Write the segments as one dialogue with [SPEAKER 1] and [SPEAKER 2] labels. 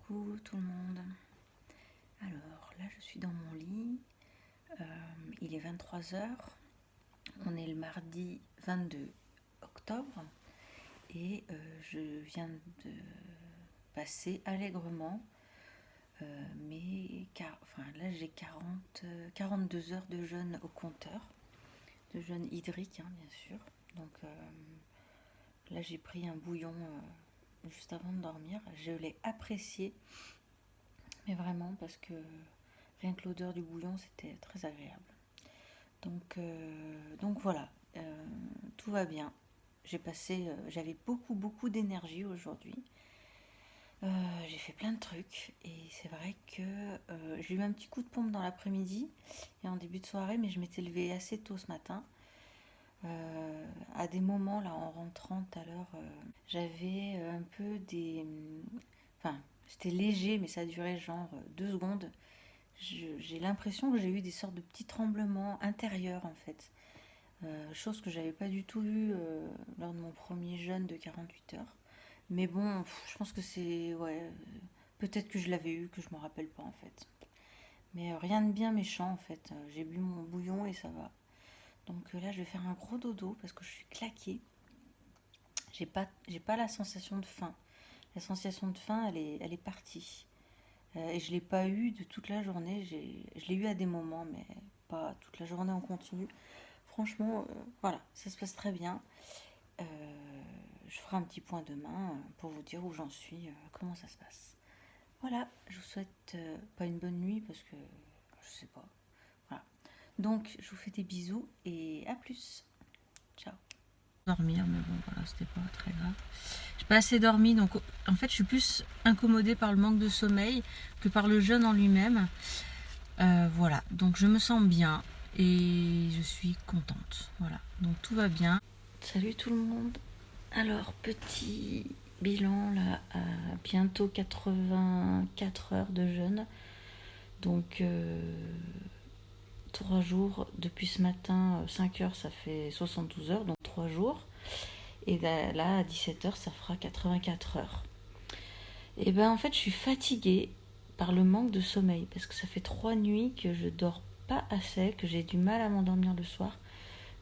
[SPEAKER 1] Coucou tout le monde. Alors là je suis dans mon lit, il est 23 heures. On est le mardi 22 octobre et je viens de passer allègrement là j'ai 42 heures de jeûne au compteur, de jeûne hydrique bien sûr. Donc là j'ai pris un bouillon juste avant de dormir, je l'ai apprécié. Mais vraiment, parce que rien que l'odeur du bouillon, c'était très agréable. Donc voilà, tout va bien. J'avais beaucoup d'énergie aujourd'hui. J'ai fait plein de trucs et c'est vrai que j'ai eu un petit coup de pompe dans l'après-midi et en début de soirée, mais je m'étais levée assez tôt ce matin. À des moments, là, en rentrant tout à l'heure, j'avais un peu des... Enfin, c'était léger, mais ça a duré genre 2 secondes. J'ai l'impression que j'ai eu des sortes de petits tremblements intérieurs en fait. Chose que j'avais pas du tout eu lors de mon premier jeûne de 48 heures. Mais bon, je pense que c'est... Ouais, peut-être que je l'avais eu, que je me rappelle pas en fait. Mais rien de bien méchant en fait. J'ai bu mon bouillon et ça va. Donc là, je vais faire un gros dodo parce que je suis claquée. J'ai pas la sensation de faim. La sensation de faim, elle est partie. Et je ne l'ai pas eu de toute la journée. Je l'ai eu à des moments, mais pas toute la journée en continu. Franchement, voilà, ça se passe très bien. Euh, je ferai un petit point demain pour vous dire où j'en suis, comment ça se passe. Voilà, je vous souhaite pas une bonne nuit parce que je sais pas. Voilà. Donc, je vous fais des bisous et à plus. Ciao. Dormir, mais bon, voilà, c'était pas très grave. J'ai pas assez dormi, donc en fait, je suis plus incommodée par le manque de sommeil que par le jeûne en lui-même. Voilà, donc je me sens bien et je suis contente. Voilà, donc tout va bien. Salut tout le monde. Alors, petit bilan là, à bientôt 84 heures de jeûne. Donc, 3 jours depuis ce matin, 5 heures, ça fait 72 heures, donc 3 jours. Et là, à 17 heures, ça fera 84 heures. Et ben en fait, je suis fatiguée par le manque de sommeil parce que ça fait 3 nuits que je dors pas assez, que j'ai du mal à m'endormir le soir.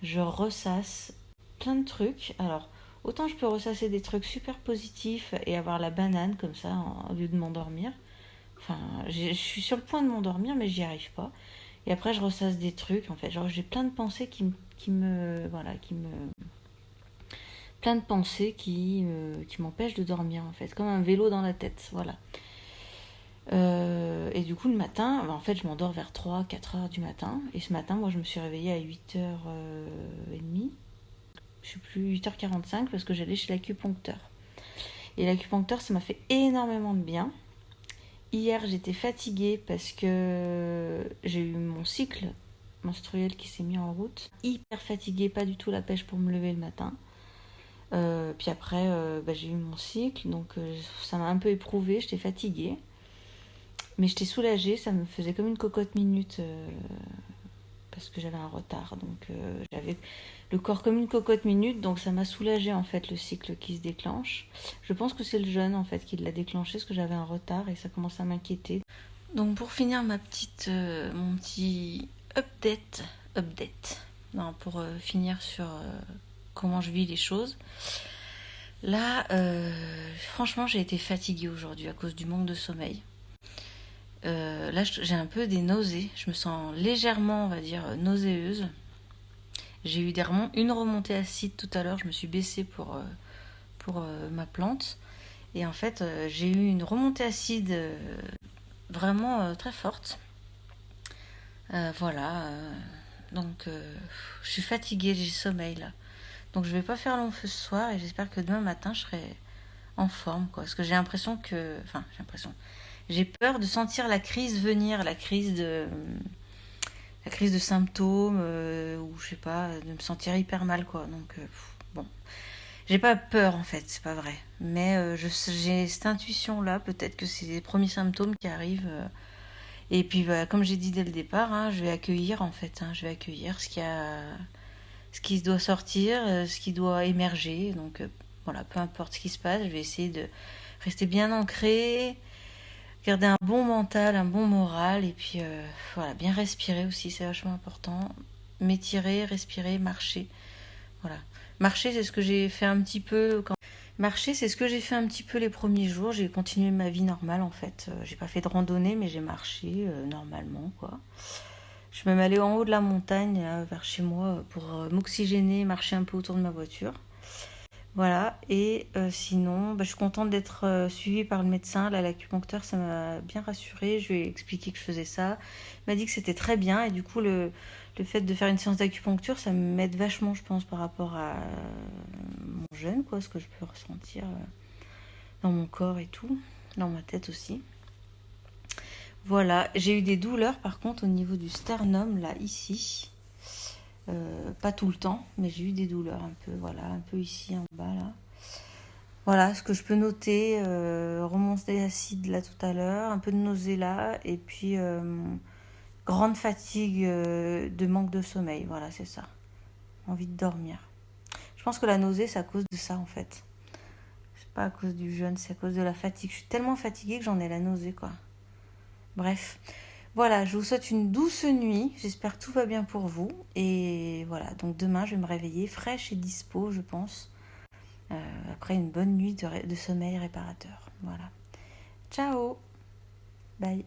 [SPEAKER 1] Je ressasse plein de trucs. Alors, autant je peux ressasser des trucs super positifs et avoir la banane comme ça au lieu de m'endormir. Enfin, je suis sur le point de m'endormir, mais j'y arrive pas. Et après, je ressasse des trucs, en fait. Genre, j'ai plein de pensées plein de pensées qui m'empêchent de dormir, en fait. Comme un vélo dans la tête, voilà. Et du coup, le matin, en fait, je m'endors vers 3-4 heures du matin. Et ce matin, moi, je me suis réveillée à 8h30. Je sais plus, 8h45 parce que j'allais chez l'acupuncteur. Et l'acupuncteur, ça m'a fait énormément de bien. Hier, j'étais fatiguée parce que j'ai eu mon cycle menstruel qui s'est mis en route. Hyper fatiguée, pas du tout la pêche pour me lever le matin. Puis après, j'ai eu mon cycle, donc ça m'a un peu éprouvée, j'étais fatiguée. Mais j'étais soulagée, ça me faisait comme une cocotte minute parce que j'avais un retard. Donc j'avais le corps comme une cocotte minute, donc ça m'a soulagée en fait le cycle qui se déclenche. Je pense que c'est le jeûne en fait qui l'a déclenché parce que j'avais un retard et ça commence à m'inquiéter. Donc pour finir mon petit update, non, pour finir sur comment je vis les choses. Là, franchement, j'ai été fatiguée aujourd'hui à cause du manque de sommeil. Là, j'ai un peu des nausées. Je me sens légèrement, on va dire, nauséeuse. J'ai eu une remontée acide tout à l'heure. Je me suis baissée pour ma plante. Et en fait, j'ai eu une remontée acide vraiment très forte. Voilà. Donc, je suis fatiguée, j'ai sommeil là. Donc, je vais pas faire long feu ce soir et j'espère que demain matin, je serai en forme, quoi. Parce que j'ai l'impression que... Enfin, j'ai peur de sentir la crise venir, la crise de symptômes, ou je sais pas, de me sentir hyper mal, quoi. Donc, bon. J'ai pas peur, en fait, c'est pas vrai. Mais j'ai cette intuition-là, peut-être que c'est les premiers symptômes qui arrivent. Et puis, comme j'ai dit dès le départ, je vais accueillir, en fait. Je vais accueillir ce qui doit sortir, ce qui doit émerger. Donc, voilà, peu importe ce qui se passe, je vais essayer de rester bien ancrée, garder un bon mental, un bon moral, et puis voilà, bien respirer aussi, c'est vachement important. M'étirer, respirer, marcher. Voilà. Marcher, c'est ce que j'ai fait un petit peu quand... Marcher, c'est ce que j'ai fait un petit peu les premiers jours. J'ai continué ma vie normale en fait. J'ai pas fait de randonnée, mais j'ai marché normalement quoi. Je suis même allée en haut de la montagne, vers chez moi, pour m'oxygéner, marcher un peu autour de ma voiture. Voilà, et sinon, je suis contente d'être suivie par le médecin. Là, l'acupuncteur, ça m'a bien rassurée. Je lui ai expliqué que je faisais ça. Il m'a dit que c'était très bien. Et du coup, le fait de faire une séance d'acupuncture, ça m'aide vachement, je pense, par rapport à mon jeûne, quoi, ce que je peux ressentir dans mon corps et tout, dans ma tête aussi. Voilà, j'ai eu des douleurs par contre au niveau du sternum, là, ici. Pas tout le temps, mais j'ai eu des douleurs un peu, voilà, un peu ici en bas, là. Voilà, ce que je peux noter, remontée acide là tout à l'heure, un peu de nausée là, et puis grande fatigue de manque de sommeil, voilà, c'est ça. Envie de dormir. Je pense que la nausée, c'est à cause de ça en fait. C'est pas à cause du jeûne, c'est à cause de la fatigue. Je suis tellement fatiguée que j'en ai la nausée, quoi. Bref, voilà, je vous souhaite une douce nuit. J'espère que tout va bien pour vous. Et voilà, donc demain, je vais me réveiller fraîche et dispo, je pense. Après une bonne nuit de sommeil réparateur. Voilà. Ciao. Bye.